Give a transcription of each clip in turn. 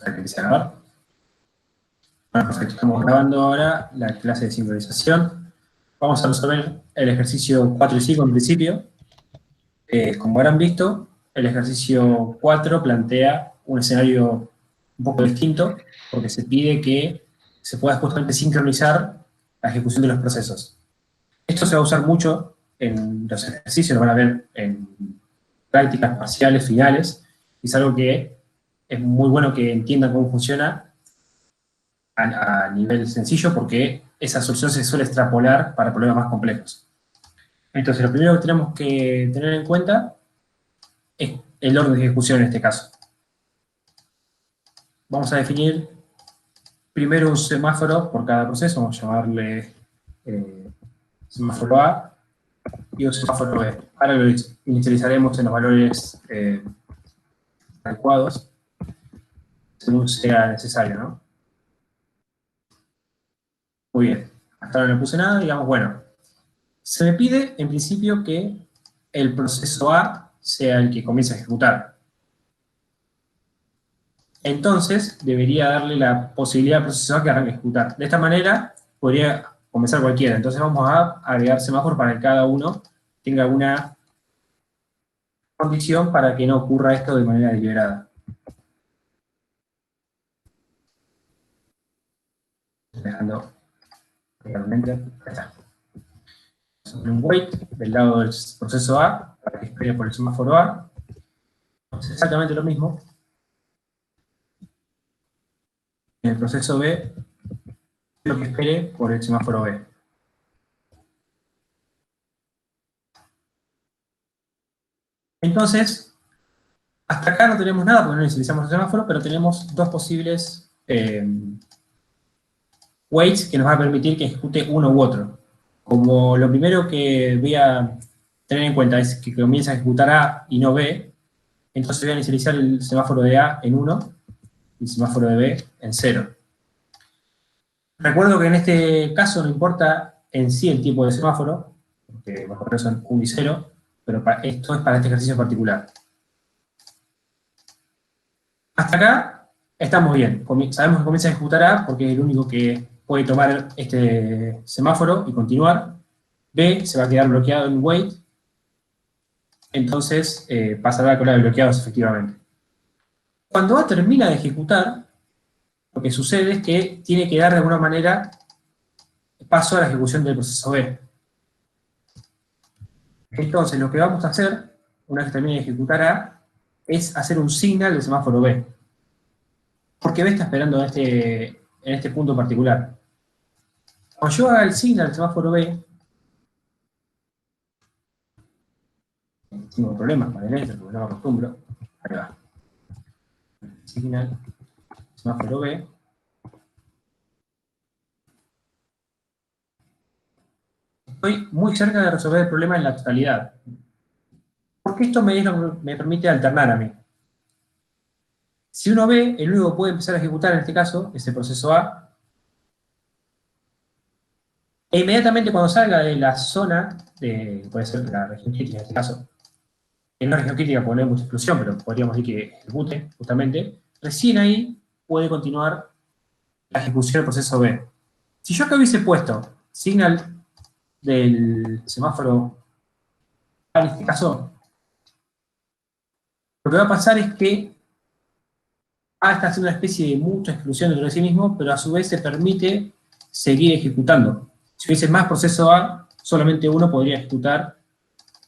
Para que empiece a grabar. Bueno, perfecto. Estamos grabando ahora la clase de sincronización. Vamos a resolver el ejercicio 4 y 5 en principio. Como habrán visto, el ejercicio 4 plantea un escenario un poco distinto, porque se pide que se pueda justamente sincronizar la ejecución de los procesos. Esto se va a usar mucho en los ejercicios, lo van a ver en prácticas parciales, finales, y es algo que es muy bueno que entiendan cómo funciona a nivel sencillo, porque esa solución se suele extrapolar para problemas más complejos. Entonces, lo primero que tenemos que tener en cuenta es el orden de ejecución en este caso. Vamos a definir primero un semáforo por cada proceso, vamos a llamarle semáforo A y un semáforo B. Ahora lo inicializaremos en los valores adecuados, según sea necesario, ¿no? Muy bien, hasta ahora no puse nada, digamos, bueno, se me pide en principio que el proceso A sea el que comience a ejecutar. Entonces, debería darle la posibilidad al proceso A que arranque a ejecutar. De esta manera, podría comenzar cualquiera. Entonces vamos a agregar semáforos para que cada uno tenga una condición para que no ocurra esto de manera deliberada. Dejando realmente, ahí está. Un wait del lado del proceso A, para que espere por el semáforo A. Es exactamente lo mismo. En el proceso B, lo que espere por el semáforo B. Entonces, hasta acá no tenemos nada porque no inicializamos el semáforo, pero tenemos dos posibles waits que nos van a permitir que ejecute uno u otro. Como lo primero que voy a tener en cuenta es que comienza a ejecutar A y no B, entonces voy a inicializar el semáforo de A en 1 y el semáforo de B en 0. Recuerdo que en este caso no importa en sí el tipo de semáforo, porque los valores son 1 y 0, pero esto es para este ejercicio en particular. Hasta acá estamos bien. Sabemos que comienza a ejecutar A porque es el único que puede tomar este semáforo y continuar. B se va a quedar bloqueado en wait, entonces pasará a la cola de bloqueados efectivamente. Cuando A termina de ejecutar, lo que sucede es que tiene que dar de alguna manera paso a la ejecución del proceso B. Entonces lo que vamos a hacer, una vez que termine de ejecutar A, es hacer un signal del semáforo B. Porque B está esperando en este punto particular. Cuando yo haga el signal del semáforo B, tengo problemas para el enter porque no me acostumbro. Ahí va. Signal, semáforo B. Estoy muy cerca de resolver el problema en la totalidad. Porque esto me permite alternar a mí. Si uno ve, el único que puede empezar a ejecutar en este caso es el proceso A. E inmediatamente cuando salga de la zona, puede ser de la región crítica en este caso, en la región crítica porque no hay mucha explosión, pero podríamos decir que ejecute justamente, recién ahí puede continuar la ejecución del proceso B. Si yo acá hubiese puesto signal del semáforo A en este caso, lo que va a pasar es que A está haciendo una especie de mucha exclusión dentro de sí mismo, pero a su vez se permite seguir ejecutando. Si hubiese más proceso A, solamente uno podría ejecutar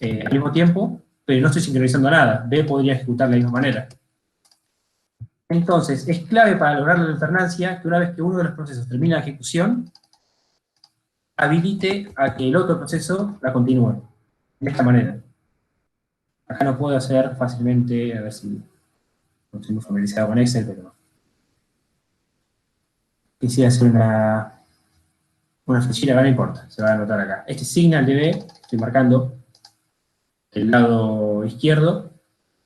al mismo tiempo, pero no estoy sincronizando nada. B podría ejecutar de la misma manera. Entonces, es clave para lograr la alternancia que una vez que uno de los procesos termina la ejecución, habilite a que el otro proceso la continúe. De esta manera. Acá no puedo hacer fácilmente, a ver si no estoy muy familiarizado con Excel, pero quisiera hacer una flechita, acá no importa, se va a anotar acá. Este signal de B, estoy marcando el lado izquierdo,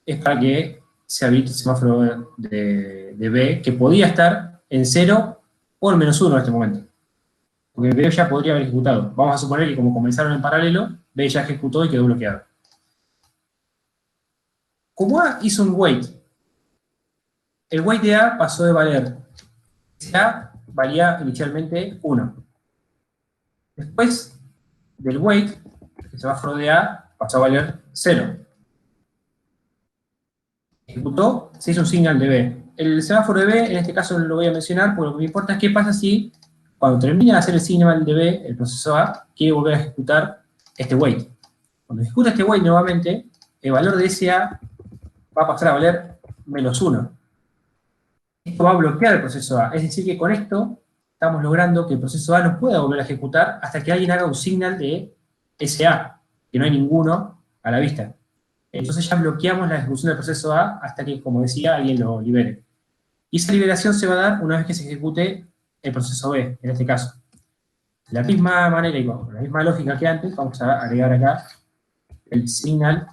es para que se habilite el semáforo de B, que podía estar en 0 o en -1 en este momento. Porque B ya podría haber ejecutado. Vamos a suponer que como comenzaron en paralelo, B ya ejecutó y quedó bloqueado. Como A hizo un wait el weight de A pasó de valer, A valía inicialmente 1. Después del weight, el semáforo de A pasó a valer 0. Ejecutó, se hizo un signal de B. El semáforo de B, en este caso no lo voy a mencionar, porque lo que me importa es qué pasa si, cuando termina de hacer el signal de B, el proceso A quiere volver a ejecutar este weight. Cuando ejecuta este weight nuevamente, el valor de ese A va a pasar a valer -1. Esto va a bloquear el proceso A. Es decir, que con esto estamos logrando que el proceso A no pueda volver a ejecutar hasta que alguien haga un signal de ese A, que no hay ninguno a la vista. Entonces ya bloqueamos la ejecución del proceso A hasta que, como decía, alguien lo libere. Y esa liberación se va a dar una vez que se ejecute el proceso B, en este caso. De la misma manera y con la misma lógica que antes, vamos a agregar acá el signal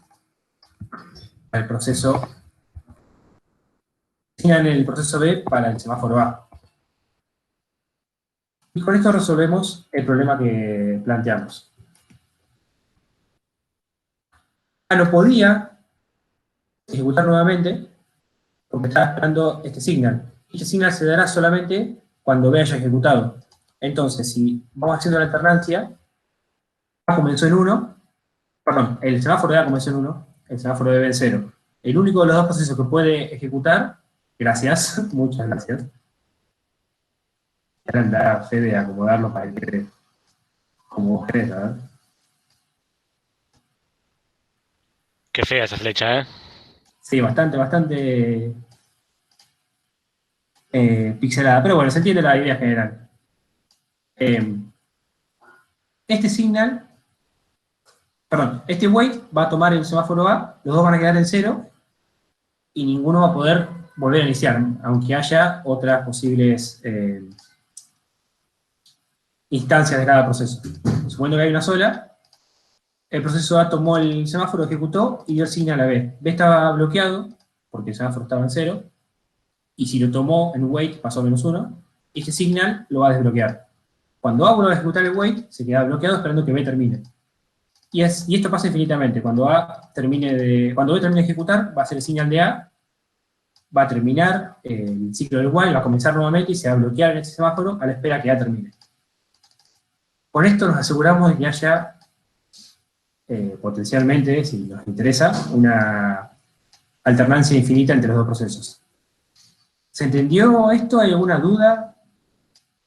al proceso, signal en el proceso B para el semáforo A. Y con esto resolvemos el problema que planteamos. A no podía ejecutar nuevamente porque estaba esperando este signal. Este signal se dará solamente cuando B haya ejecutado. Entonces, si vamos haciendo la alternancia, A comenzó en 1, perdón, el semáforo de A comenzó en 1, el semáforo de B en 0. El único de los dos procesos que puede ejecutar, gracias, muchas gracias, era la fe de acomodarlo para que como vos querés, ¿verdad? Qué fea esa flecha, ¿eh? Sí, bastante pixelada, pero bueno, se entiende la idea general. Este signal, perdón, este weight va a tomar el semáforo A, los dos van a quedar en 0, y ninguno va a poder volver a iniciar, aunque haya otras posibles instancias de cada proceso. Suponiendo que hay una sola, el proceso A tomó el semáforo, ejecutó y dio el signal a B. B estaba bloqueado, porque el semáforo estaba en 0, y si lo tomó en wait pasó a -1, este signal lo va a desbloquear. Cuando A vuelva a ejecutar el wait, se queda bloqueado esperando que B termine. Y esto pasa infinitamente. Cuando B termine de ejecutar, va a ser el signal de A, va a terminar el ciclo del while, va a comenzar nuevamente y se va a bloquear en ese semáforo a la espera que A termine. Con esto nos aseguramos de que haya potencialmente, si nos interesa, una alternancia infinita entre los dos procesos. ¿Se entendió esto? ¿Hay alguna duda?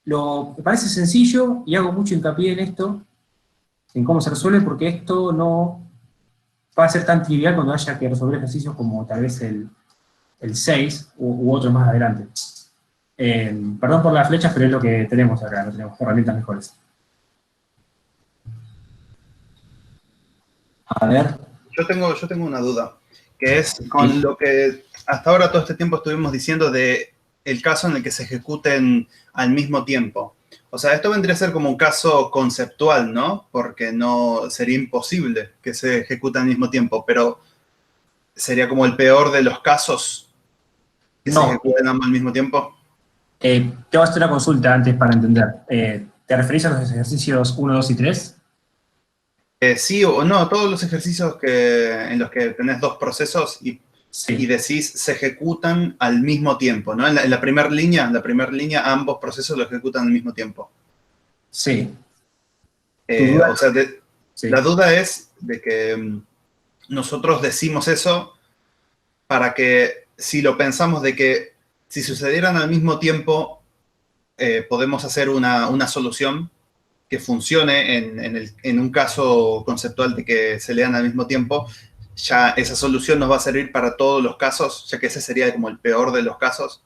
Me parece sencillo y hago mucho hincapié en esto, en cómo se resuelve, porque esto no va a ser tan trivial cuando haya que resolver ejercicios como tal vez el 6 u otros más adelante. Perdón por las flechas, pero es lo que tenemos acá, no tenemos herramientas mejores. A ver. Yo tengo una duda, que es con lo que hasta ahora todo este tiempo estuvimos diciendo de el caso en el que se ejecuten al mismo tiempo. O sea, esto vendría a ser como un caso conceptual, ¿no? Porque no sería imposible que se ejecute al mismo tiempo, pero sería como el peor de los casos que se ejecuten ambos al mismo tiempo. Te voy a hacer una consulta antes para entender. ¿Te referís a los ejercicios 1, 2 y 3? Sí o no, todos los ejercicios en los que tenés dos procesos y decís se ejecutan al mismo tiempo, ¿no? En la primera línea, ambos procesos lo ejecutan al mismo tiempo. Sí. O sea, la duda es de que nosotros decimos eso para que, si lo pensamos de que si sucedieran al mismo tiempo, podemos hacer una solución que funcione en un caso conceptual de que se lean al mismo tiempo, ya esa solución nos va a servir para todos los casos, ya que ese sería como el peor de los casos.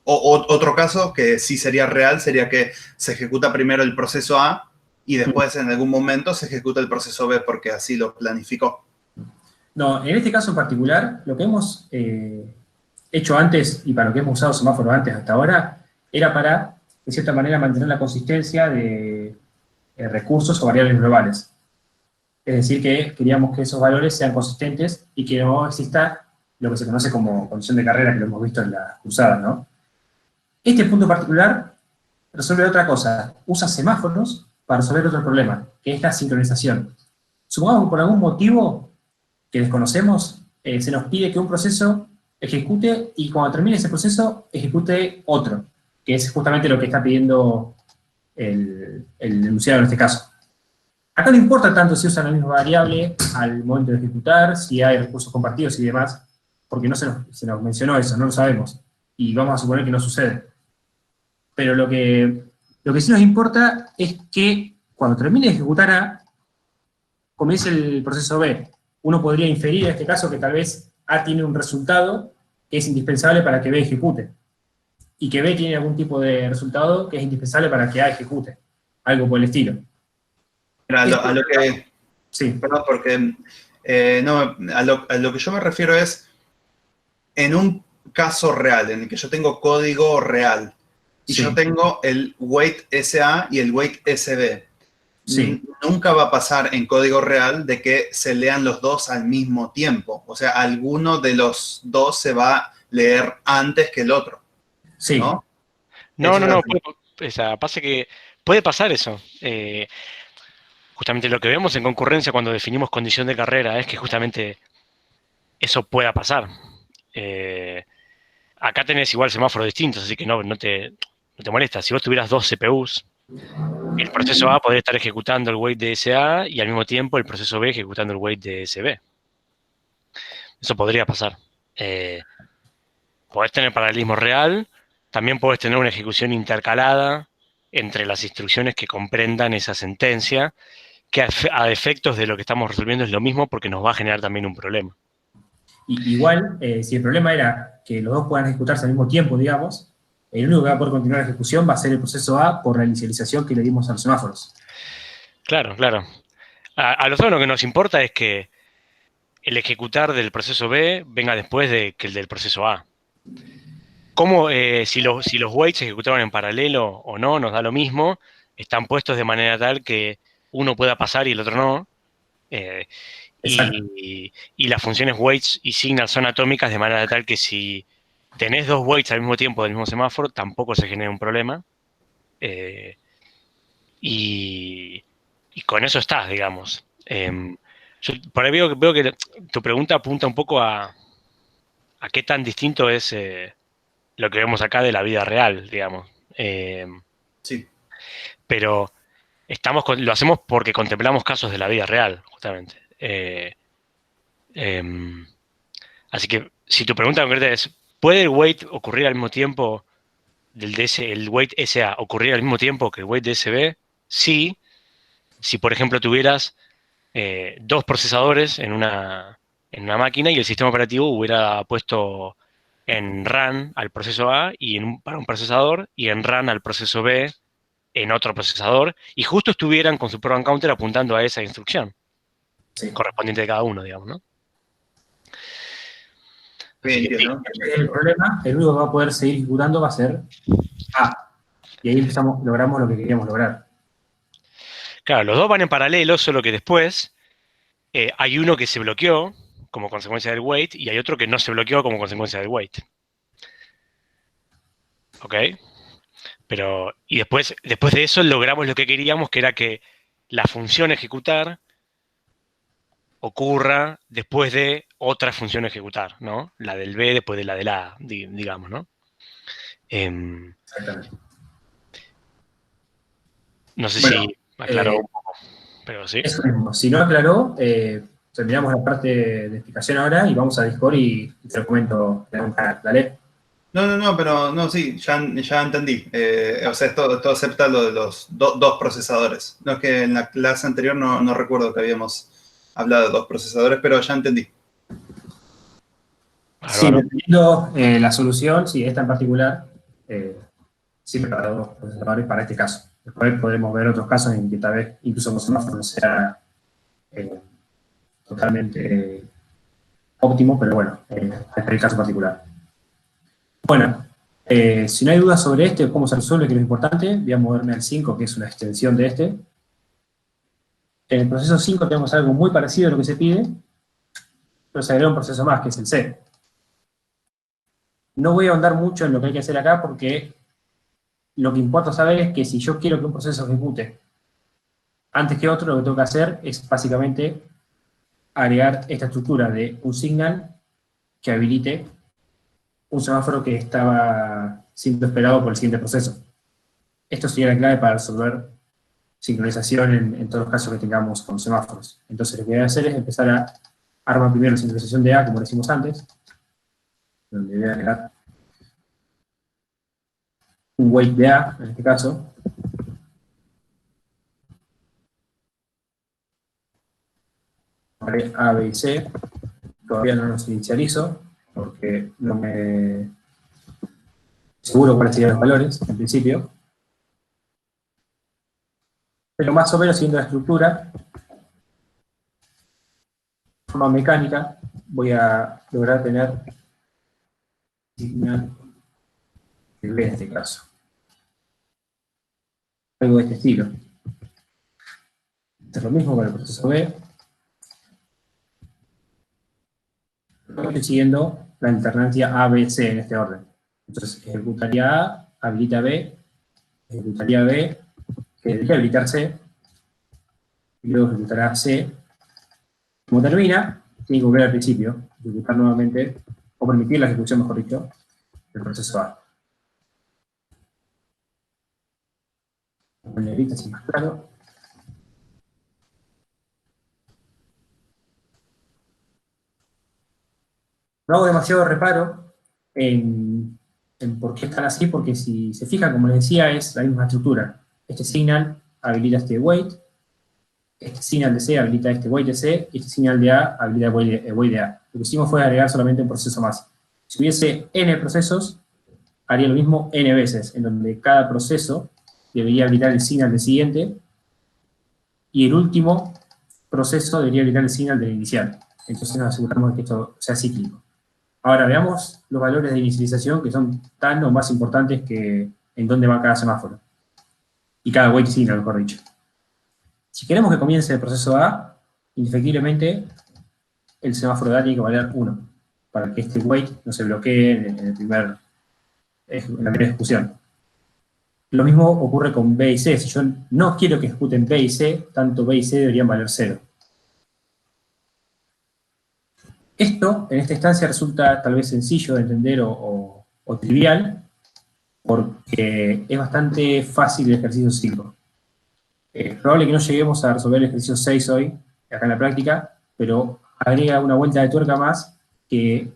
O otro caso que sí sería real, sería que se ejecuta primero el proceso A y después en algún momento se ejecuta el proceso B porque así lo planificó. No, en este caso en particular, lo que hemos hecho antes y para lo que hemos usado semáforo antes hasta ahora, era para, de cierta manera, mantener la consistencia de recursos o variables globales. Es decir, que queríamos que esos valores sean consistentes y que no exista lo que se conoce como condición de carrera, que lo hemos visto en las cruzadas, ¿no? Este punto particular resuelve otra cosa. Usa semáforos para resolver otro problema, que es la sincronización. Supongamos que por algún motivo que desconocemos, se nos pide que un proceso ejecute y cuando termine ese proceso, ejecute otro, que es justamente lo que está pidiendo el enunciado en este caso. Acá no importa tanto si usan la misma variable al momento de ejecutar, si hay recursos compartidos y demás, porque no se nos mencionó eso, no lo sabemos. Y vamos a suponer que no sucede. Pero lo que sí nos importa es que cuando termine de ejecutar A, comience el proceso B. Uno podría inferir en este caso que tal vez A tiene un resultado que es indispensable para que B ejecute. Y que B tiene algún tipo de resultado que es indispensable para que A ejecute. Algo por el estilo. A lo que... Sí. Perdón, porque a lo que yo me refiero es en un caso real, en el que yo tengo código real, y Sí. yo tengo el weight SA y el weight SB. Sí. Nunca va a pasar en código real de que se lean los dos al mismo tiempo. O sea, alguno de los dos se va a leer antes que el otro. Sí. ¿No? No, pasa que puede pasar eso. Justamente lo que vemos en concurrencia cuando definimos condición de carrera es que justamente eso pueda pasar. Acá tenés igual semáforos distintos, así que no te molesta. Si vos tuvieras dos CPUs, el proceso A podría estar ejecutando el weight de SA y al mismo tiempo el proceso B ejecutando el weight de SB. Eso podría pasar. Podés tener paralelismo real, también podés tener una ejecución intercalada entre las instrucciones que comprendan esa sentencia, que a efectos de lo que estamos resolviendo es lo mismo porque nos va a generar también un problema. Igual, si el problema era que los dos puedan ejecutarse al mismo tiempo, digamos, el único que va a poder continuar la ejecución va a ser el proceso A por la inicialización que le dimos a los semáforos. Claro. A nosotros lo que nos importa es que el ejecutar del proceso B venga después de que el del proceso A. ¿Cómo, si los weights se ejecutaban en paralelo o no, nos da lo mismo, están puestos de manera tal que uno pueda pasar y el otro no. Y las funciones weights y signal son atómicas de manera tal que si tenés dos weights al mismo tiempo del mismo semáforo, tampoco se genera un problema. Y con eso estás, digamos. Yo por ahí veo que tu pregunta apunta un poco a qué tan distinto es lo que vemos acá de la vida real, digamos. Sí. Pero lo hacemos porque contemplamos casos de la vida real, justamente. Así que si tu pregunta concreta es, ¿puede el weight ocurrir al mismo tiempo el weight SA ocurrir al mismo tiempo que el weight de SB? Sí. Si, por ejemplo, tuvieras dos procesadores en una máquina y el sistema operativo hubiera puesto en RAM al proceso A y para un procesador y en RAM al proceso B en otro procesador y justo estuvieran con su program counter apuntando a esa instrucción correspondiente de cada uno, digamos, ¿no? Bien, entiendo. El problema, el único que va a poder seguir ejecutando va a ser A. Y ahí logramos lo que queríamos lograr. Claro, los dos van en paralelo, solo que después hay uno que se bloqueó como consecuencia del wait y hay otro que no se bloqueó como consecuencia del wait. ¿Ok? Y después de eso logramos lo que queríamos, que era que la función ejecutar ocurra después de otra función ejecutar, ¿no? La del B después de la del A, digamos, ¿no? Exactamente. No sé si aclaró un poco, pero sí. Eso mismo. Si no aclaró, terminamos la parte de explicación ahora y vamos a Discord y te lo comento en un canal. ¿Dale? No, pero no, sí, ya entendí. O sea, esto acepta lo de los dos procesadores. No es que en la clase anterior no recuerdo que habíamos hablado de dos procesadores, pero ya entendí. Sí, dependiendo la solución, sí, esta en particular, siempre para dos procesadores para este caso. Después podremos ver otros casos en que tal vez incluso con semáforo no sea totalmente óptimo, pero bueno, este es el caso particular. Bueno, si no hay dudas sobre este o cómo se resuelve, que es lo importante, voy a moverme al 5, que es una extensión de este. En el proceso 5 tenemos algo muy parecido a lo que se pide, pero se agrega un proceso más, que es el C. No voy a ahondar mucho en lo que hay que hacer acá, porque lo que importa saber es que si yo quiero que un proceso ejecute antes que otro, lo que tengo que hacer es básicamente agregar esta estructura de un signal que habilite un semáforo que estaba siendo esperado por el siguiente proceso. Esto sería la clave para resolver sincronización en todos los casos que tengamos con semáforos. Entonces lo que voy a hacer es empezar a armar primero la sincronización de A, como decimos antes, donde voy a agregar un wait de A, en este caso. A, B y C. Todavía no los inicializo, porque no me seguro cuáles serían los valores, en principio. Pero más o menos siguiendo la estructura, de forma mecánica, voy a lograr tener signal de B en este caso. Algo de este estilo. Es lo mismo con el proceso B. Estoy siguiendo la alternancia A, B, C en este orden. Entonces, ejecutaría A, habilita B, ejecutaría B, que debería habilitar C, y luego ejecutará C. Como termina, tiene que volver al principio, ejecutar nuevamente, o permitir la ejecución, mejor dicho, del proceso A. Con negrita, así más claro. No hago demasiado reparo en por qué están así, porque si se fijan, como les decía, es la misma estructura. Este signal habilita este wait, este signal de C habilita este wait de C, y este signal de A habilita el wait de A. Lo que hicimos fue agregar solamente un proceso más. Si hubiese n procesos, haría lo mismo n veces, en donde cada proceso debería habilitar el signal del siguiente, y el último proceso debería habilitar el signal del inicial. Entonces nos aseguramos de que esto sea cíclico. Ahora veamos los valores de inicialización, que son tan o más importantes que en dónde va cada semáforo. Y cada wait signal, mejor dicho. Si queremos que comience el proceso A, indefectiblemente el semáforo de A tiene que valer 1, para que este wait no se bloquee en la primera ejecución. Lo mismo ocurre con B y C. Si yo no quiero que ejecuten B y C, tanto B y C deberían valer 0. Esto, en esta instancia, resulta tal vez sencillo de entender o trivial, porque es bastante fácil el ejercicio 5. Es probable que no lleguemos a resolver el ejercicio 6 hoy, acá en la práctica, pero agrega una vuelta de tuerca más que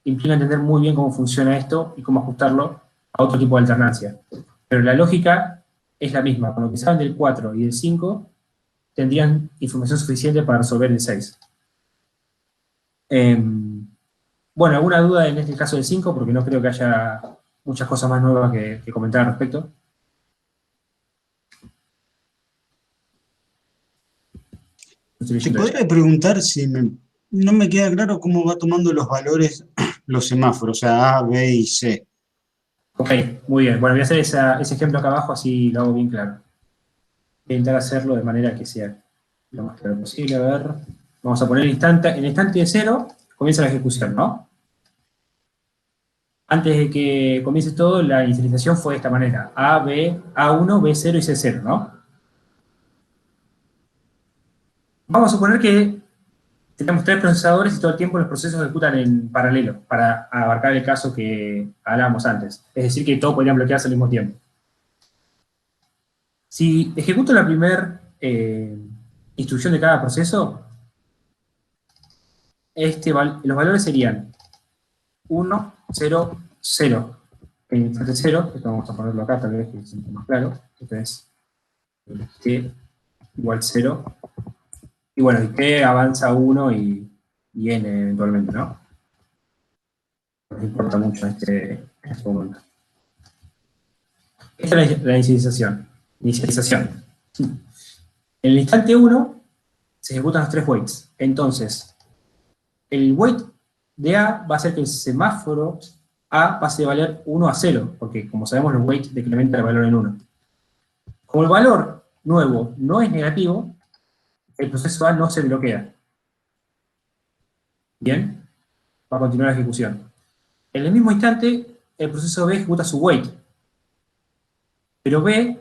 implica entender muy bien cómo funciona esto y cómo ajustarlo a otro tipo de alternancia. Pero la lógica es la misma. Con lo que saben del 4 y del 5, tendrían información suficiente para resolver el 6. Bueno, ¿alguna duda en este caso del 5? Porque no creo que haya muchas cosas más nuevas que comentar al respecto. Te podría preguntar si no me queda claro cómo va tomando los valores los semáforos, o sea, A, B y C. Ok, muy bien. Bueno, voy a hacer ese ejemplo acá abajo, así lo hago bien claro. Voy a intentar hacerlo de manera que sea lo más claro posible. A ver, vamos a poner el instante. En el instante de 0 comienza la ejecución, ¿no? Antes de que comience todo, la inicialización fue de esta manera. A, B, A1, B0 y C0, ¿no? Vamos a suponer que tenemos 3 procesadores y todo el tiempo los procesos ejecutan en paralelo, para abarcar el caso que hablábamos antes. Es decir, que todos podrían bloquearse al mismo tiempo. Si ejecuto la primera instrucción de cada proceso, los valores serían 1, 0, 0. En el instante 0, esto vamos a ponerlo acá, tal vez que es un poco más claro. Esto es t igual 0. Y bueno, y t avanza 1 y n eventualmente, ¿no? No importa mucho en este momento. Esta es la inicialización. En el instante 1 se ejecutan los 3 waits. Entonces, el wait de A va a hacer que el semáforo A pase de valer 1 a 0, porque como sabemos los waits decrementan el valor en 1. Como el valor nuevo no es negativo, el proceso A no se bloquea. ¿Bien? Va a continuar la ejecución. En el mismo instante, el proceso B ejecuta su wait. Pero B,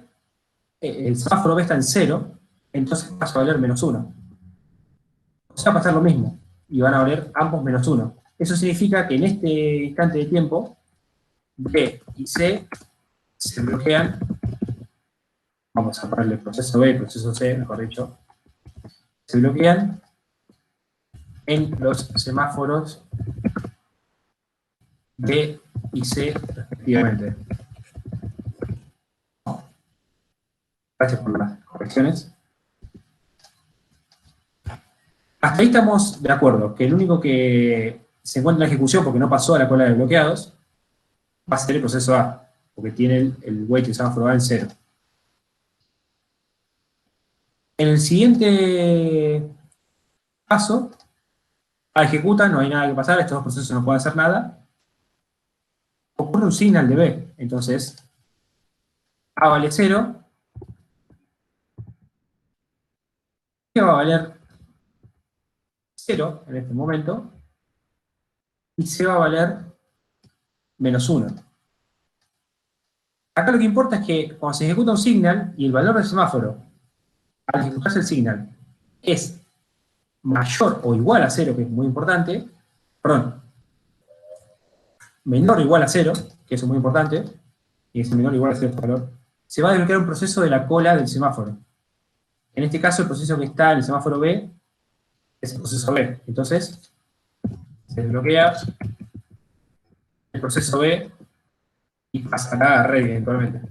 el semáforo B está en 0, entonces pasa a valer menos 1. O sea, va a pasar lo mismo, y van a valer ambos menos 1. Eso significa que en este instante de tiempo, B y C se bloquean. Vamos a ponerle proceso B, proceso C, mejor dicho. Se bloquean en los semáforos B y C respectivamente. Gracias por las correcciones. Hasta ahí estamos de acuerdo, que el único que se encuentra en ejecución porque no pasó a la cola de bloqueados va a ser el proceso A, porque tiene el weight del semáforo A en 0. En el siguiente paso, A ejecuta, no hay nada que pasar, estos dos procesos no pueden hacer nada. Ocurre un signal de B, entonces A vale 0, B va a valer 0 en este momento, y C va a valer menos 1. Acá lo que importa es que cuando se ejecuta un signal y el valor del semáforo al ejecutarse el signal es mayor o igual a 0, que es muy importante, perdón, menor o igual a 0, que eso es muy importante, y es menor o igual a 0 este valor, se va a desbloquear un proceso de la cola del semáforo. En este caso, el proceso que está en el semáforo B es el proceso B. Entonces, se desbloquea el proceso B y pasará a ready eventualmente.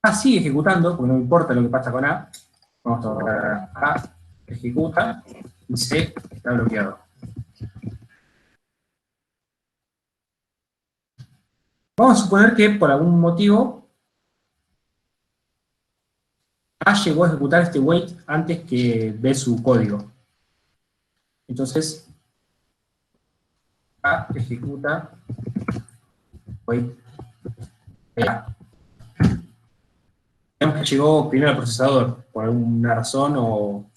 A sigue ejecutando, porque no me importa lo que pasa con A. Vamos a tocar A, ejecuta, y C está bloqueado. Vamos a suponer que por algún motivo A llegó a ejecutar este wait antes que ve su código. Entonces, A ejecuta wait A. Digamos que llegó primero al procesador, por alguna razón, o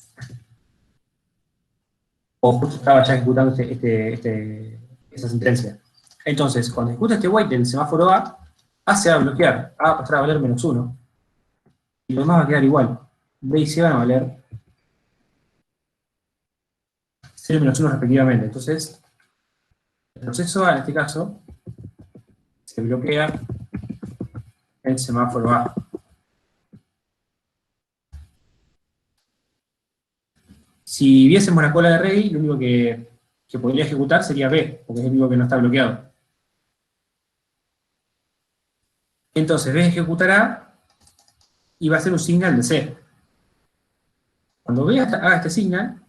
justo estaba ya ejecutando esa sentencia. Entonces, cuando ejecuta este wait del semáforo A se va a bloquear, A va a pasar a valer menos 1, y lo demás va a quedar igual. B y C van a valer 0 y menos 1 respectivamente. Entonces, el proceso A, en este caso, se bloquea el semáforo A. Si viésemos la cola de ready, lo único que podría ejecutar sería B, porque es el único que no está bloqueado. Entonces, B ejecutará y va a hacer un signal de C. Cuando B haga este signal,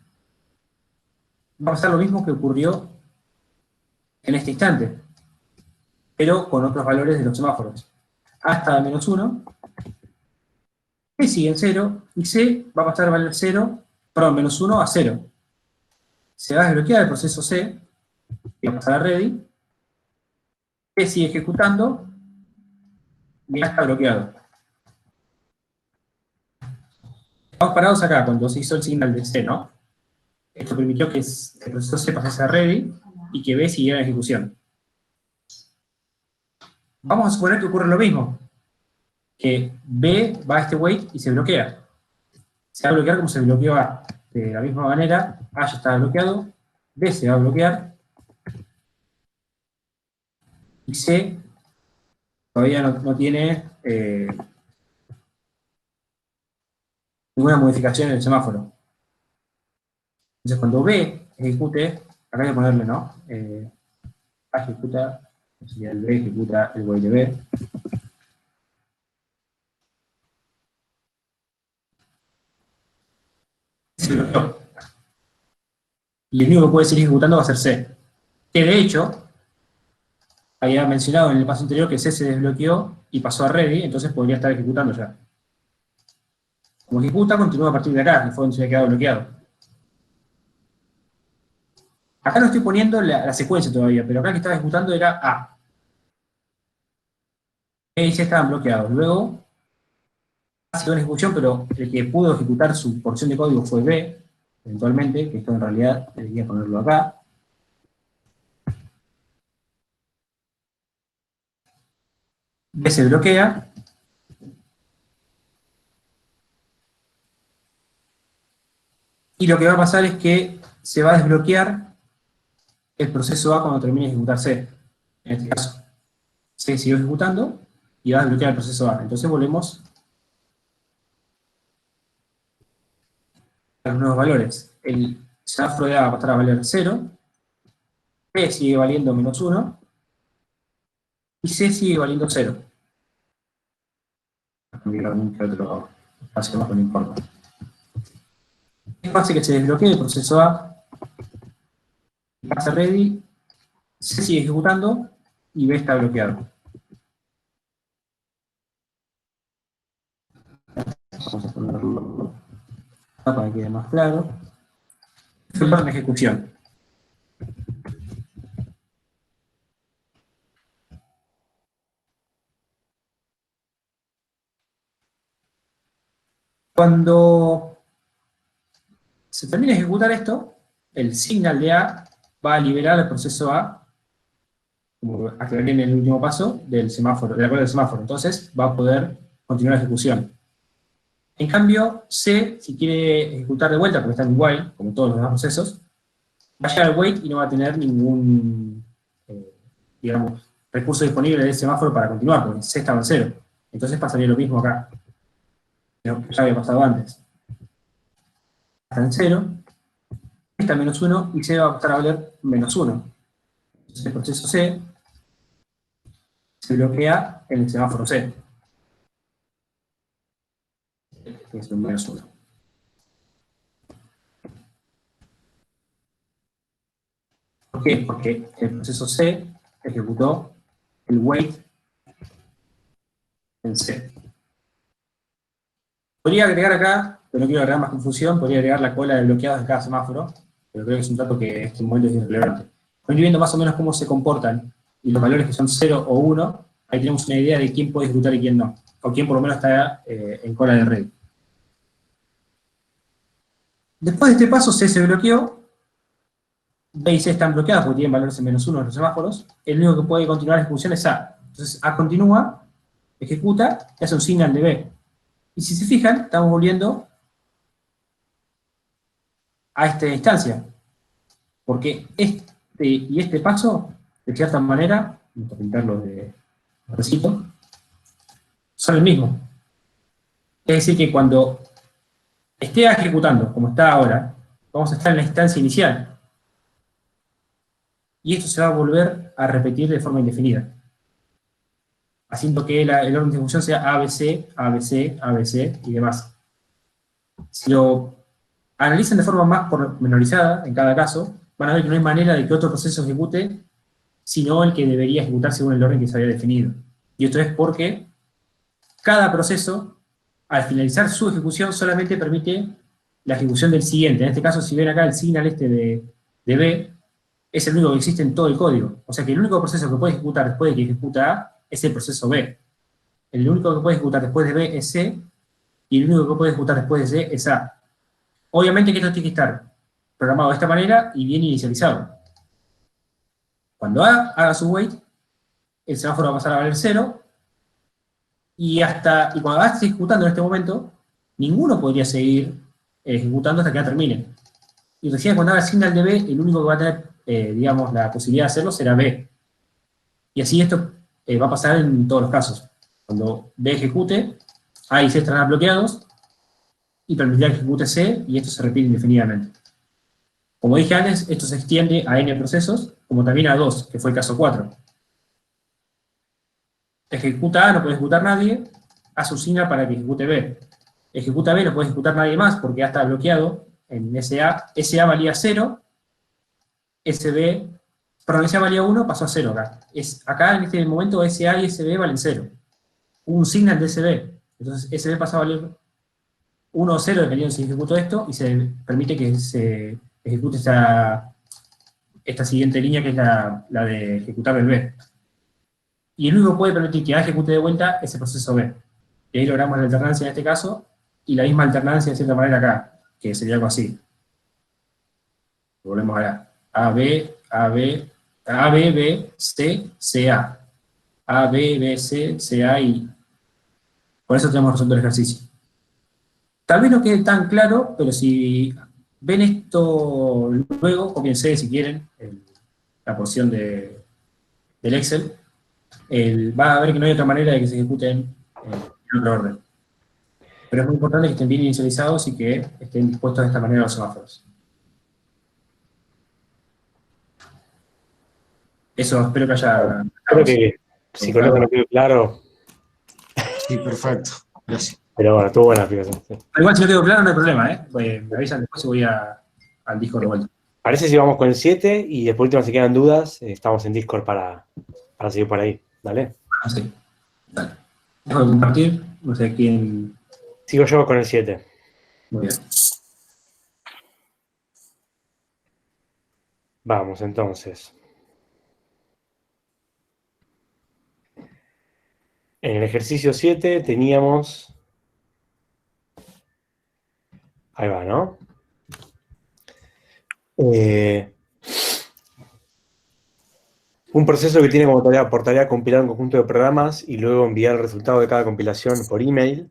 va a pasar lo mismo que ocurrió en este instante, pero con otros valores de los semáforos. A está a menos 1, B sigue en 0, y C va a pasar a valer 0, perdón, menos 1 a 0. Se va a desbloquear el proceso C, y va a pasar a ready, B sigue ejecutando, y ya está bloqueado. Estamos parados acá cuando se hizo el signal de C, ¿no? Esto permitió que el proceso C pasase a ready y que B siguiera en ejecución. Vamos a suponer que ocurre lo mismo, que B va a este wait y se bloquea. Se va a bloquear como se bloqueó A. De la misma manera, A ya está bloqueado, B se va a bloquear, y C todavía no tiene ninguna modificación en el semáforo. Entonces cuando B ejecute, acá hay que ponerle, ¿no? A ejecuta, sería el B ejecuta el wait de B. Se bloqueó. Y el único que puede seguir ejecutando va a ser C. Que de hecho, había mencionado en el paso anterior que C se desbloqueó y pasó a ready, entonces podría estar ejecutando ya. Como ejecuta, continúa a partir de acá, que fue donde se había quedado bloqueado. Acá no estoy poniendo la secuencia todavía, pero acá el que estaba ejecutando era A. B y C estaban bloqueados. Luego, A se quedó en ejecución, pero el que pudo ejecutar su porción de código fue B, eventualmente, que esto en realidad debería ponerlo acá. B se bloquea. Y lo que va a pasar es que se va a desbloquear el proceso A cuando termine de ejecutar C. En este caso, C siguió ejecutando y va a desbloquear el proceso A. Entonces volvemos a los nuevos valores. El semáforo de A va a pasar a valer 0, B sigue valiendo -1, y C sigue valiendo 0. Cambiar algún que otro espacio más, no importa. Esto hace que se desbloquee el proceso A, pasa ready, C sigue ejecutando y B está bloqueado. Vamos a ponerlo para que quede más claro. Esto es la ejecución. Cuando se termine de ejecutar esto, el signal de A va a liberar el proceso A, como aclaré en el último paso, del semáforo, de la cola del semáforo. Entonces va a poder continuar la ejecución. En cambio, C, si quiere ejecutar de vuelta, porque está en while, como todos los demás procesos, va a llegar al wait y no va a tener ningún, digamos, recurso disponible del semáforo para continuar, porque C estaba en 0. Entonces pasaría lo mismo acá, que ya había pasado antes. Está en 0, está en -1 y C va a pasar a valer -1. Entonces el proceso C se bloquea en el semáforo C. Que es un -1. ¿Por qué? Porque el proceso C ejecutó el wait en C. Podría agregar acá, pero no quiero agregar más confusión, podría agregar la cola de bloqueados de cada semáforo, pero creo que es un dato que en este momento es irrelevante. Estoy viendo más o menos cómo se comportan, y los valores que son 0 o 1, ahí tenemos una idea de quién puede ejecutar y quién no, o quién por lo menos está en cola de red. Después de este paso, C se bloqueó, B y C están bloqueados porque tienen valores en -1 en los semáforos, el único que puede continuar la ejecución es A. Entonces A continúa, ejecuta, y hace un signal de B. Y si se fijan, estamos volviendo a esta instancia. Porque este y este paso, de cierta manera, vamos a pintarlo de recito, son el mismo. Es decir, que cuando esté ejecutando, como está ahora, vamos a estar en la instancia inicial. Y esto se va a volver a repetir de forma indefinida, haciendo que el orden de ejecución sea ABC, ABC, ABC y demás. Si lo analizan de forma más pormenorizada, en cada caso, van a ver que no hay manera de que otro proceso ejecute, sino el que debería ejecutar según el orden que se había definido. Y esto es porque cada proceso, al finalizar su ejecución, solamente permite la ejecución del siguiente. En este caso, si ven acá el signal este de B, es el único que existe en todo el código. O sea que el único proceso que puede ejecutar después de que ejecuta A es el proceso B. El único que puede ejecutar después de B es C, y el único que puede ejecutar después de C es A. Obviamente que esto tiene que estar programado de esta manera y bien inicializado. Cuando A haga su wait, el semáforo va a pasar a valer 0, y cuando A esté ejecutando en este momento, ninguno podría seguir ejecutando hasta que A termine. Y recién cuando haga el signal de B, el único que va a tener, digamos, la posibilidad de hacerlo será B. Y así esto va a pasar en todos los casos. Cuando B ejecute, A y C estarán bloqueados, y permitirá que ejecute C, y esto se repite indefinidamente. Como dije antes, esto se extiende a n procesos, como también a 2, que fue el caso 4. Ejecuta A, no puede ejecutar nadie, hace un signal para que ejecute B. Ejecuta B, no puede ejecutar nadie más, porque A está bloqueado en SA. SA valía 0, SB, perdón, SA valía 1, pasó a 0 acá. Acá en este momento SA y SB valen 0. Hubo un signal de SB, entonces SB pasa a valer 1 o 0, dependiendo si ejecuto esto, y se permite que se ejecute esta siguiente línea, que es la de ejecutar el B. Y el único que puede permitir que A ejecute de vuelta es el proceso B. Y ahí logramos la alternancia en este caso, y la misma alternancia de cierta manera acá, que sería algo así. Volvemos a A, B, A, B, A, B, B, C, C, A. A, B, B, C, C, A, y por eso tenemos resuelto el ejercicio. Tal vez no quede tan claro, pero si ven esto luego, cópiense si quieren la porción del Excel, va a ver que no hay otra manera de que se ejecuten en otro orden. Pero es muy importante que estén bien inicializados y que estén dispuestos de esta manera los semáforos. Eso espero que haya... Creo que si con eso no quedó claro. Sí, perfecto. Gracias. Pero bueno, estuvo buena la explicación. Sí. Igual si no quedó claro no hay problema, ¿eh? Me avisan después y voy al Discord de vuelta. Parece si vamos con el 7 y después último si quedan dudas, estamos en Discord para seguir por ahí. ¿Vale? Ah, sí. Dale. Dejo de compartir, no sé quién... Sigo yo con el 7. Muy bien. Vamos, entonces. En el ejercicio 7 teníamos... Ahí va, ¿no? Un proceso que tiene como tarea por tarea compilar un conjunto de programas y luego enviar el resultado de cada compilación por email.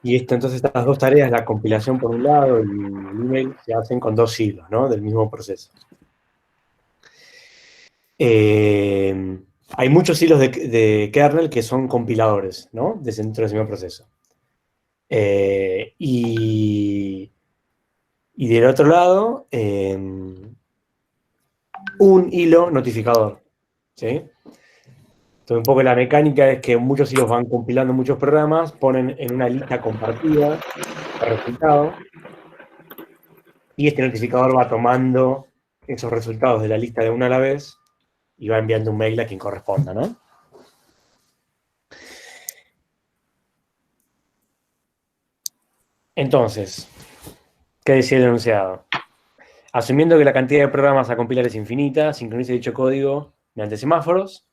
Y entonces estas dos tareas, la compilación por un lado y el email, se hacen con dos hilos, ¿no? Del mismo proceso. Hay muchos hilos de kernel que son compiladores, ¿no? Dentro de ese mismo proceso. Y del otro lado, un hilo notificador, ¿sí? Entonces, un poco la mecánica es que muchos hilos van compilando muchos programas, ponen en una lista compartida el resultado, y este notificador va tomando esos resultados de la lista de una a la vez y va enviando un mail a quien corresponda, ¿no? Entonces, ¿qué decía el enunciado? Asumiendo que la cantidad de programas a compilar es infinita, sincronice dicho código mediante semáforos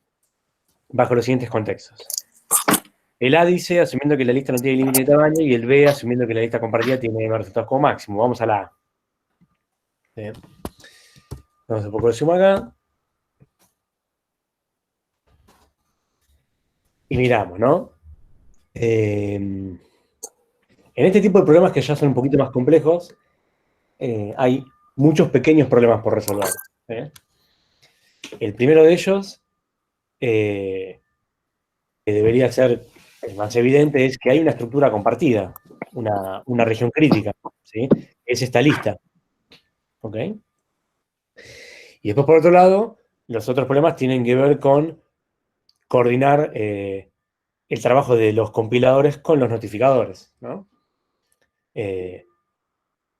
bajo los siguientes contextos. El A dice, asumiendo que la lista no tiene límite de tamaño, y el B, asumiendo que la lista compartida tiene resultados como máximo. Vamos a la A. Bien. Vamos un poco de suma acá. Y miramos, ¿no? En este tipo de problemas que ya son un poquito más complejos, hay muchos pequeños problemas por resolver. El primero de ellos, que debería ser el más evidente, es que hay una estructura compartida, una región crítica, ¿sí? Es esta lista. ¿Ok? Y después, por otro lado, los otros problemas tienen que ver con coordinar el trabajo de los compiladores con los notificadores, ¿no?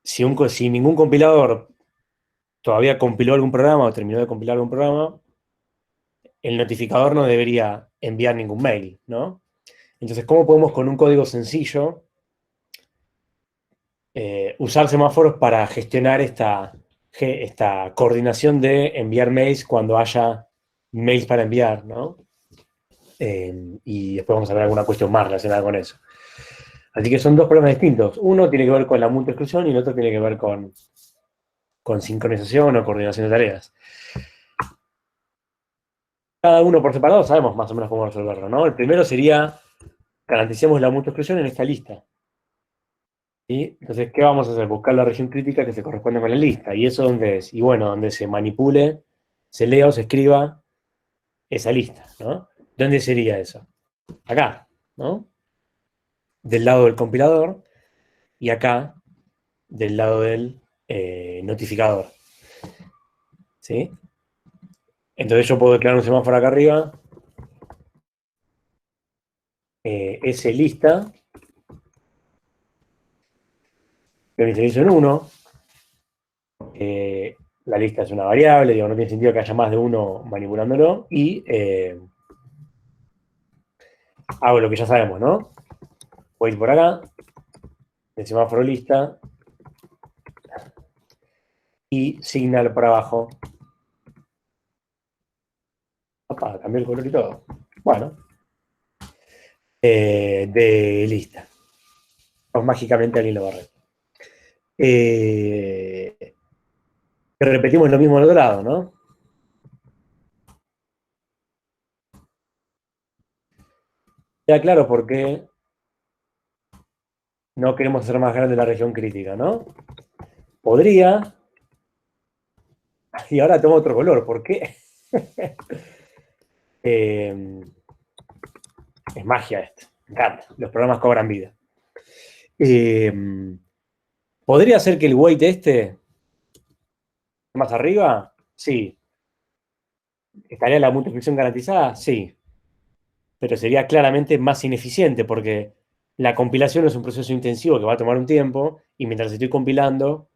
Si ningún compilador todavía compiló algún programa o terminó de compilar algún programa, el notificador no debería enviar ningún mail, ¿no? Entonces, ¿cómo podemos con un código sencillo usar semáforos para gestionar esta coordinación de enviar mails cuando haya mails para enviar, ¿no? Y después vamos a ver alguna cuestión más relacionada con eso. Así que son dos problemas distintos. Uno tiene que ver con la multi-exclusión y el otro tiene que ver con sincronización o coordinación de tareas. Cada uno por separado sabemos más o menos cómo resolverlo, ¿no? El primero sería, garanticemos la multi-exclusión en esta lista. ¿Sí? Entonces, ¿qué vamos a hacer? Buscar la región crítica que se corresponde con la lista. ¿Y eso dónde es? Y bueno, donde se manipule, se lea o se escriba esa lista, ¿no? ¿Dónde sería eso? Acá, ¿no? Del lado del compilador y acá del lado del notificador. ¿Sí? Entonces yo puedo declarar un semáforo acá arriba, S lista, que inicializo en 1. La lista es una variable, digo, no tiene sentido que haya más de uno manipulándolo, y hago lo que ya sabemos, ¿no? Voy a ir por acá, el semáforo lista, y signal por abajo. Opa, cambié el color y todo. Bueno. De lista. Pues mágicamente alguien lo borré. Repetimos lo mismo al otro lado, ¿no? Ya claro por qué no queremos hacer más grande la región crítica, ¿no? Podría y ahora toma otro color. ¿Por qué? Es magia esto. Me encanta. Los programas cobran vida. ¿Podría ser que el weight más arriba? Sí. ¿Estaría la multiplicación garantizada? Sí. Pero sería claramente más ineficiente porque la compilación es un proceso intensivo que va a tomar un tiempo y mientras estoy compilando,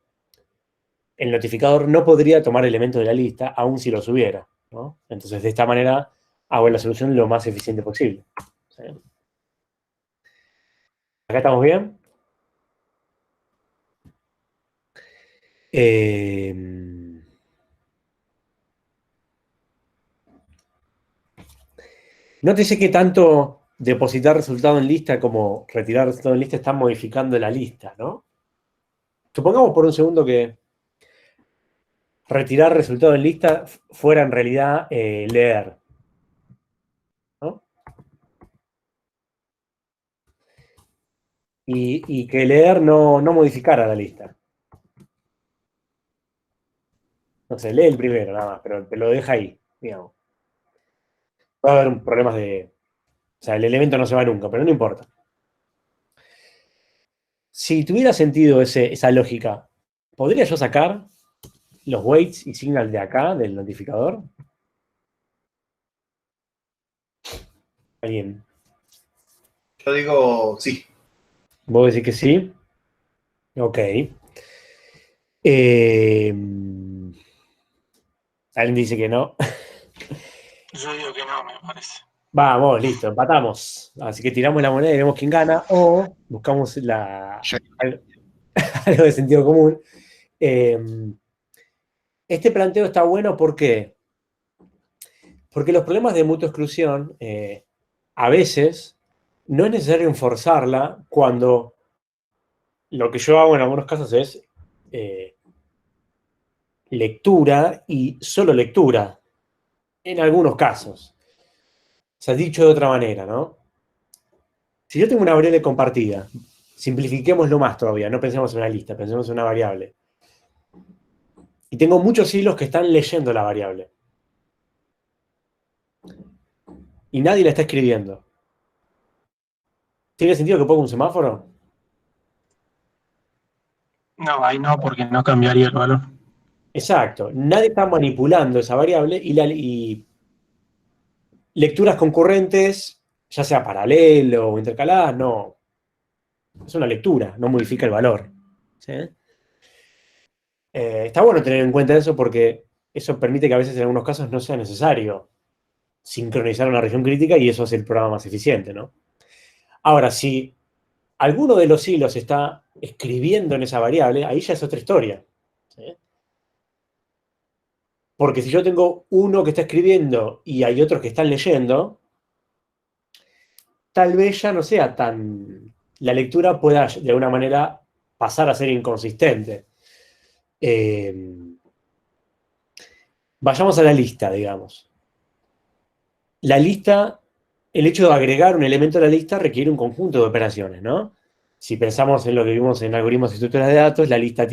el notificador no podría tomar elementos de la lista, aun si los hubiera, ¿no? Entonces, de esta manera, hago la solución lo más eficiente posible. ¿Sí? ¿Acá estamos bien? Nótese que tanto depositar resultado en lista como retirar resultado en lista están modificando la lista, ¿no? Supongamos por un segundo que retirar resultado en lista fuera en realidad leer, ¿no? Y que leer no modificara la lista. No sé, lee el primero nada más, pero te lo deja ahí, digamos. Va a haber problemas de... O sea, el elemento no se va nunca, pero no importa. Si tuviera sentido esa lógica, ¿podría yo sacar los weights y signal de acá, del notificador? ¿Alguien? Yo digo sí. ¿Vos decís que sí? Ok. ¿Alguien dice que no? Yo digo que no, me parece. Vamos, listo, empatamos. Así que tiramos la moneda y vemos quién gana o buscamos algo de sentido común. Este planteo está bueno porque los problemas de mutua exclusión a veces no es necesario enforzarla cuando lo que yo hago en algunos casos es lectura y solo lectura. En algunos casos. O sea, dicho de otra manera, ¿no? Si yo tengo una variable compartida, simplifiquémoslo más todavía, no pensemos en una lista, pensemos en una variable. Y tengo muchos hilos que están leyendo la variable. Y nadie la está escribiendo. ¿Tiene sentido que ponga un semáforo? No, ahí no, porque no cambiaría el valor. Exacto. Nadie está manipulando esa variable y lecturas concurrentes, ya sea paralelo o intercaladas, no. Es una lectura, no modifica el valor. ¿Sí? Está bueno tener en cuenta eso porque eso permite que a veces en algunos casos no sea necesario sincronizar una región crítica y eso hace el programa más eficiente, ¿no? Ahora, si alguno de los hilos está escribiendo en esa variable, ahí ya es otra historia. ¿Sí? Porque si yo tengo uno que está escribiendo y hay otros que están leyendo, tal vez ya no sea tan... La lectura pueda de alguna manera pasar a ser inconsistente. Vayamos a la lista, digamos. La lista, el hecho de agregar un elemento a la lista requiere un conjunto de operaciones, ¿no? Si pensamos en lo que vimos en algoritmos y estructuras de datos, la lista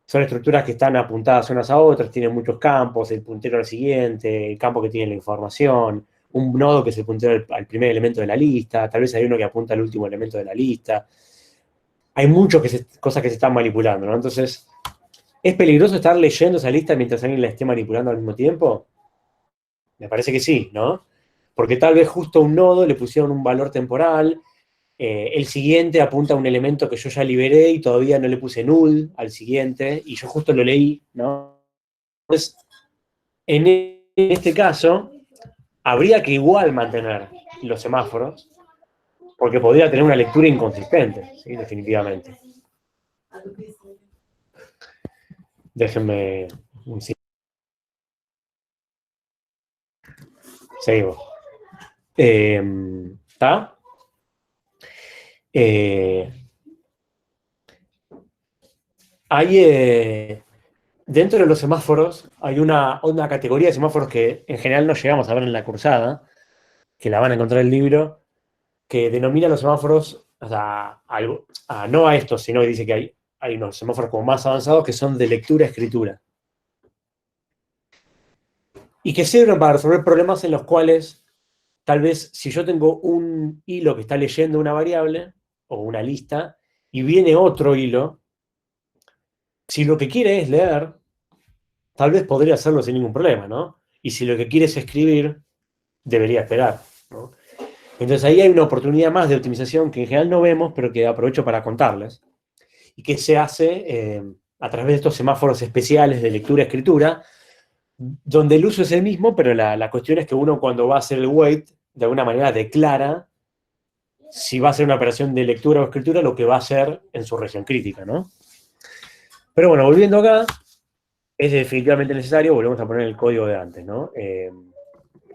son estructuras que están apuntadas unas a otras, tienen muchos campos, el puntero al siguiente, el campo que tiene la información, un nodo que es el puntero al primer elemento de la lista, tal vez hay uno que apunta al último elemento de la lista. Hay muchas cosas que se están manipulando, ¿no? Entonces, ¿es peligroso estar leyendo esa lista mientras alguien la esté manipulando al mismo tiempo? Me parece que sí, ¿no? Porque tal vez justo a un nodo le pusieron un valor temporal, el siguiente apunta a un elemento que yo ya liberé y todavía no le puse null al siguiente, y yo justo lo leí, ¿no? Entonces, en este caso, habría que igual mantener los semáforos, porque podría tener una lectura inconsistente, ¿sí? Definitivamente. Déjenme un segundo. Seguimos. ¿Está? Hay, dentro de los semáforos, hay una categoría de semáforos que en general no llegamos a ver en la cursada, que la van a encontrar en el libro, que denomina los semáforos, o sea, no a estos, sino que dice que hay unos semáforos como más avanzados que son de lectura-escritura. y que sirven para resolver problemas en los cuales tal vez si yo tengo un hilo que está leyendo una variable o una lista y viene otro hilo, si lo que quiere es leer, tal vez podría hacerlo sin ningún problema, ¿no? Y si lo que quiere es escribir, debería esperar, ¿no? Entonces ahí hay una oportunidad más de optimización que en general no vemos, pero que aprovecho para contarles, y que se hace a través de estos semáforos especiales de lectura-escritura, donde el uso es el mismo, pero la cuestión es que uno cuando va a hacer el wait, de alguna manera declara si va a hacer una operación de lectura o escritura, lo que va a hacer en su región crítica, ¿no? Pero bueno, volviendo acá, es definitivamente necesario, volvemos a poner el código de antes, ¿no?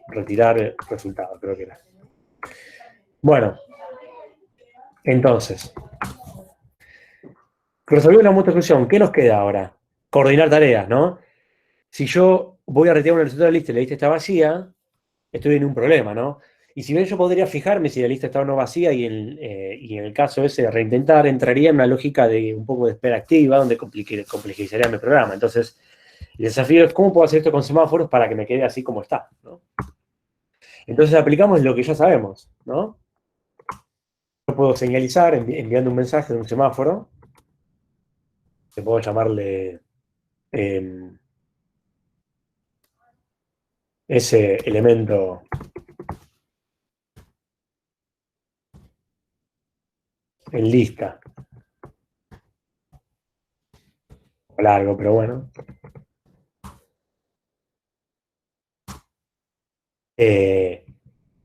Retirar el resultado, creo que era. Bueno, entonces, resolvimos la multiplicación, ¿qué nos queda ahora? Coordinar tareas, ¿no? Si yo voy a retirar un resultado de la lista y la lista está vacía, estoy en un problema, ¿no? Y si bien yo podría fijarme si la lista está o no vacía y en el caso ese de reintentar, entraría en una lógica de un poco de espera activa donde complejizaría mi programa. Entonces, el desafío es cómo puedo hacer esto con semáforos para que me quede así como está, ¿no? Entonces aplicamos lo que ya sabemos, ¿no? Yo puedo señalizar enviando un mensaje de un semáforo, que puedo llamarle ese elemento en lista. Largo, pero bueno.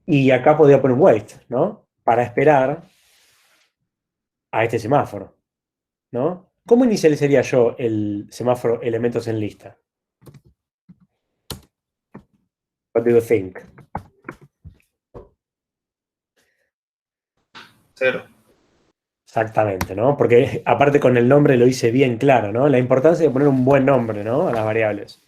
Y acá podría poner un wait, ¿no? Para esperar a este semáforo, ¿no? ¿Cómo inicializaría yo el semáforo elementos en lista? What do you think? 0. Exactamente, ¿no? Porque aparte con el nombre lo hice bien claro, ¿no? La importancia de poner un buen nombre, ¿no? A las variables.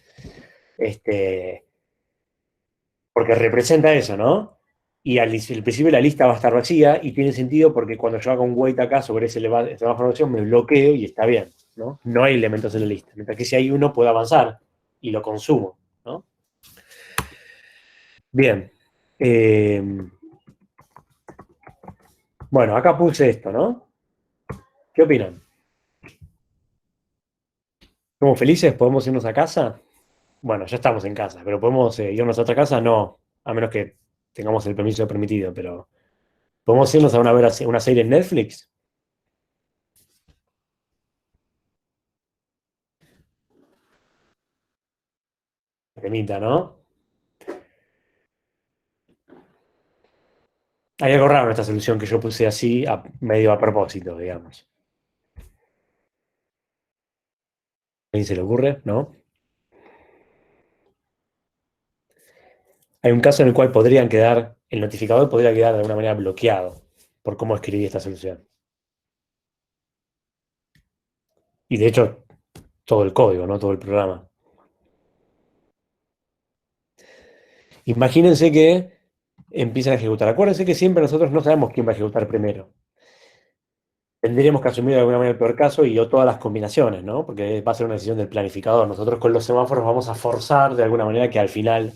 Porque representa eso, ¿no? Y al principio la lista va a estar vacía y tiene sentido porque cuando yo haga un wait acá sobre esa información me bloqueo y está bien, ¿no? No hay elementos en la lista. Mientras que si hay uno puedo avanzar y lo consumo, ¿no? Bien. Bueno, acá puse esto, ¿no? ¿Qué opinan? ¿Somos felices? ¿Podemos irnos a casa? Bueno, ya estamos en casa, pero ¿podemos irnos a otra casa? No, a menos que tengamos el permiso permitido, pero ¿podemos irnos a ver una serie en Netflix? Temita, ¿no? Hay algo raro en esta solución que yo puse así, medio a propósito, digamos. ¿A alguien se le ocurre? ¿No? Hay un caso en el cual el notificador podría quedar de alguna manera bloqueado por cómo escribí esta solución. Y de hecho, todo el código, ¿no? Todo el programa. Imagínense que empiezan a ejecutar. Acuérdense que siempre nosotros no sabemos quién va a ejecutar primero. Tendríamos que asumir de alguna manera el peor caso y todas las combinaciones, ¿no? Porque va a ser una decisión del planificador. Nosotros con los semáforos vamos a forzar de alguna manera que al final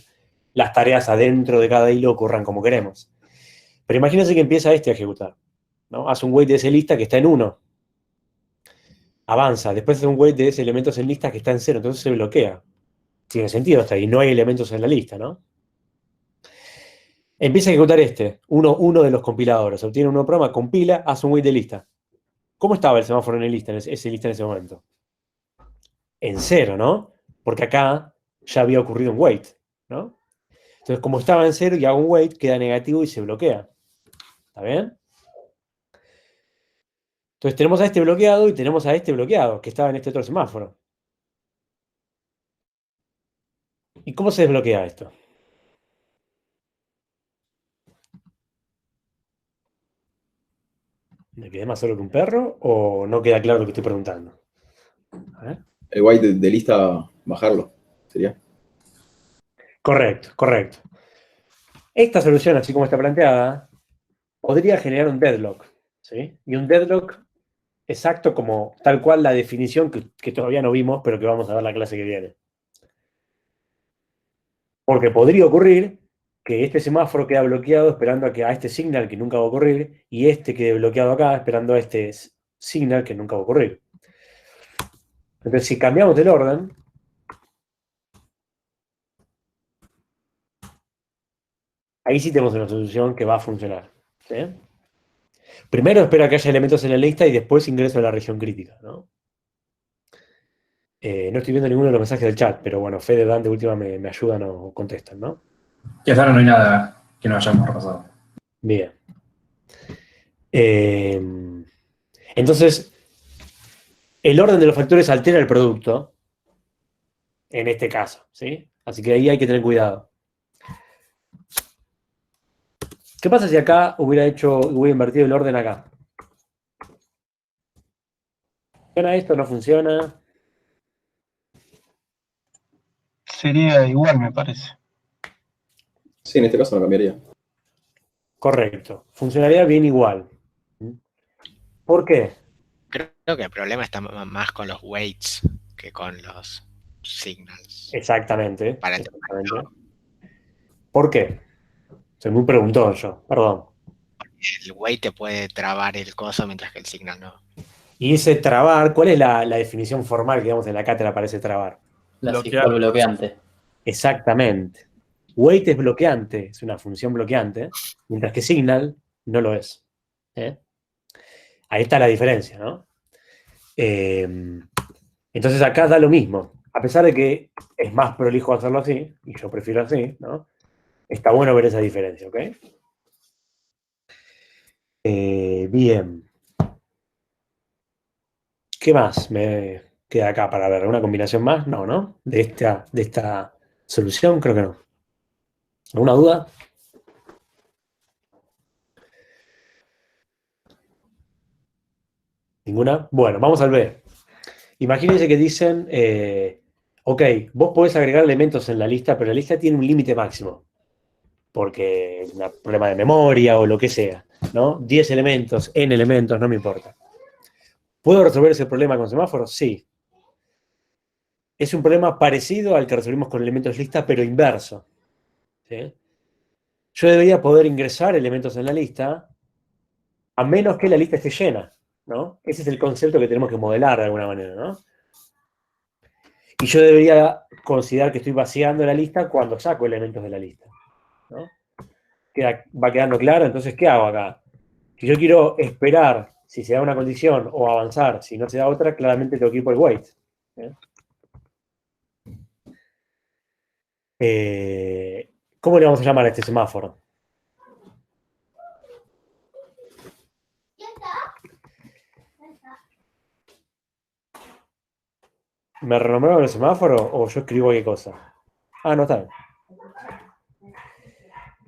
las tareas adentro de cada hilo ocurran como queremos. Pero imagínense que empieza a ejecutar, ¿no? Hace un wait de esa lista que está en 1. Avanza. Después hace un wait de ese elementos en lista que está en 0. Entonces se bloquea. Tiene sentido hasta ahí. No hay elementos en la lista, ¿no? Empieza a ejecutar uno de los compiladores. Obtiene un nuevo programa, compila, hace un wait de lista. ¿Cómo estaba el semáforo en ese lista en ese momento? En 0, ¿no? Porque acá ya había ocurrido un wait, ¿no? Entonces, como estaba en 0 y hago un wait, queda negativo y se bloquea. ¿Está bien? Entonces tenemos a este bloqueado y tenemos a este bloqueado, que estaba en este otro semáforo. ¿Y cómo se desbloquea esto? ¿Me quedé más solo que un perro o no queda claro lo que estoy preguntando? A ver. El white de lista, bajarlo, sería. Correcto, correcto. Esta solución, así como está planteada, podría generar un deadlock, ¿sí? Y un deadlock exacto como tal cual la definición que todavía no vimos, pero que vamos a ver la clase que viene. Porque podría ocurrir que este semáforo queda bloqueado esperando a este signal que nunca va a ocurrir, y este quede bloqueado acá esperando a este signal que nunca va a ocurrir. Entonces, si cambiamos el orden, ahí sí tenemos una solución que va a funcionar. ¿Sí? Primero espero que haya elementos en la lista y después ingreso a la región crítica, ¿no? No estoy viendo ninguno de los mensajes del chat, pero bueno, Fede, Dan de última me ayudan o contestan, ¿no? Y hasta ahora no hay nada que no hayamos repasado. Bien. Entonces, el orden de los factores altera el producto, en este caso, ¿sí? Así que ahí hay que tener cuidado. ¿Qué pasa si acá hubiera invertido el orden acá? ¿Funciona esto? ¿No funciona? Sería igual, me parece. Sí, en este caso no cambiaría. Correcto. Funcionaría bien igual. ¿Por qué? Creo que el problema está más con los weights que con los signals. Exactamente. Para el Exactamente. ¿Por qué? Soy muy preguntón yo, perdón. El weight te puede trabar el coso mientras que el signal no. Y ese trabar, ¿cuál es la definición formal que digamos en la cátedra para ese trabar? Bloqueante. Exactamente. Weight es bloqueante, es una función bloqueante, mientras que signal no lo es. Ahí está la diferencia, ¿no? Entonces acá da lo mismo. A pesar de que es más prolijo hacerlo así, y yo prefiero así, ¿no? Está bueno ver esa diferencia, ¿ok? Bien. ¿Qué más me queda acá para ver? ¿Una combinación más? No, ¿no? De esta solución, creo que no. ¿Alguna duda? ¿Ninguna? Bueno, vamos al B. Imagínense que dicen, ok, vos podés agregar elementos en la lista, pero la lista tiene un límite máximo. Porque es un problema de memoria o lo que sea, ¿no? 10 elementos, n elementos, no me importa. ¿Puedo resolver ese problema con semáforos? Sí. Es un problema parecido al que resolvimos con elementos lista, pero inverso. ¿Sí? Yo debería poder ingresar elementos en la lista, a menos que la lista esté llena, ¿no? Ese es el concepto que tenemos que modelar de alguna manera, ¿no? Y yo debería considerar que estoy vaciando la lista cuando saco elementos de la lista, ¿no? Va quedando claro. Entonces, ¿qué hago acá? Si yo quiero esperar si se da una condición o avanzar si no se da otra, claramente tengo que ir por el weight. ¿Cómo le vamos a llamar a este semáforo? ¿Me renombraron el semáforo o yo escribo cualquier cosa? Ah, no está bien.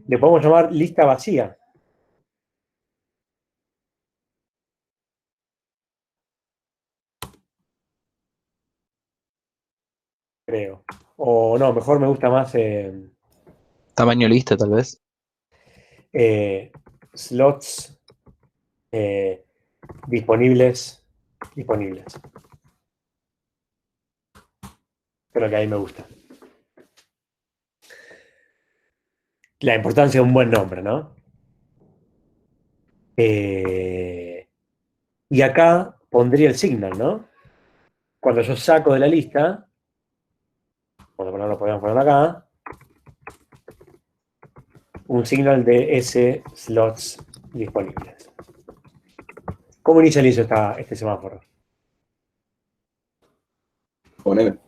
Le podemos llamar lista vacía. Creo. O no, mejor me gusta más Tamaño lista, tal vez. slots disponibles. Creo que ahí me gusta. La importancia de un buen nombre, ¿no? Y acá pondría el signal, ¿no? Cuando yo saco de la lista, podemos ponerlo acá, un signal de S slots disponibles. ¿Cómo inicializo este semáforo? Con N.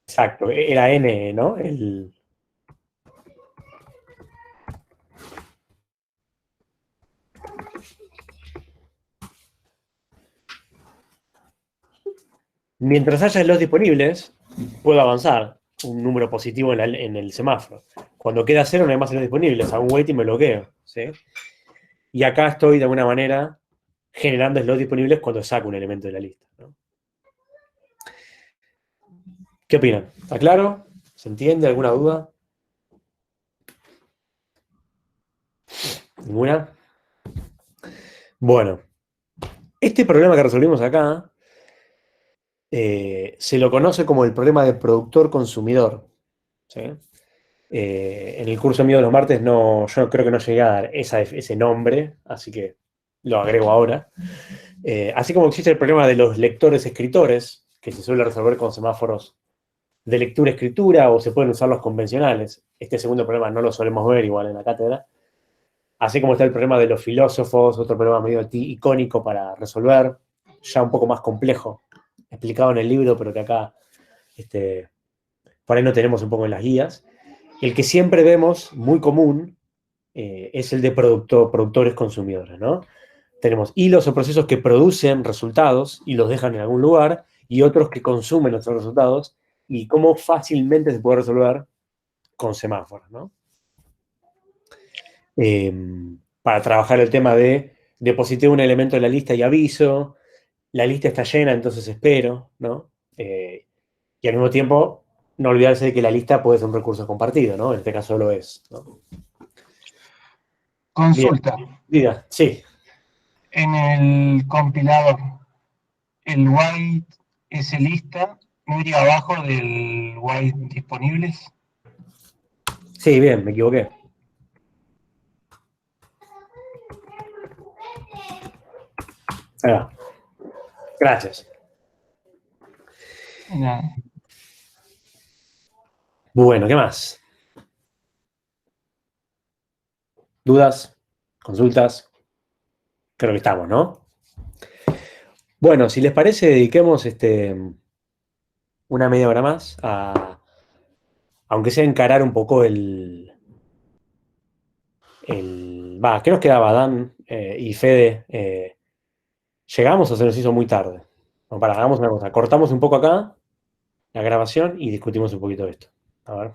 Exacto, era N, ¿no? Mientras haya slots disponibles, puedo avanzar un número positivo en el semáforo. Cuando queda cero no hay más slots disponibles, hago un wait y me bloqueo, ¿sí? Y acá estoy de alguna manera generando slots disponibles cuando saco un elemento de la lista, ¿no? ¿Qué opinan? ¿Está claro? ¿Se entiende? ¿Alguna duda? ¿Ninguna? Bueno, este problema que resolvimos acá se lo conoce como el problema de productor-consumidor. ¿sí? En el curso mío de los martes yo creo que no llegué a dar ese nombre, así que lo agrego ahora. Así como existe el problema de los lectores-escritores, que se suele resolver con semáforos de lectura-escritura o se pueden usar los convencionales. Este segundo problema no lo solemos ver igual en la cátedra. Así como está el problema de los filósofos, otro problema medio icónico para resolver, ya un poco más complejo, explicado en el libro, pero que acá por ahí no tenemos un poco en las guías. El que siempre vemos, muy común, es el de productores-consumidores, ¿no? Tenemos hilos o procesos que producen resultados y los dejan en algún lugar, y otros que consumen esos resultados, y cómo fácilmente se puede resolver con semáforos, ¿no? Para trabajar el tema de deposité un elemento en la lista y aviso, la lista está llena, entonces espero, ¿no? Y al mismo tiempo, no olvidarse de que la lista puede ser un recurso compartido, ¿no? En este caso lo es, ¿no? Consulta. Bien. Diga, sí. En el compilador, el white es lista, ¿no iría abajo del white disponibles? Sí, bien, me equivoqué. Ahí va. Gracias. No. Bueno, ¿qué más? ¿Dudas? ¿Consultas? Creo que estamos, ¿no? Bueno, si les parece, dediquemos una media hora más a, aunque sea encarar un poco ¿qué nos quedaba, Dan y Fede? ¿Llegamos o se nos hizo muy tarde? Bueno, hagamos una cosa, cortamos un poco acá la grabación y discutimos un poquito de esto. A ver.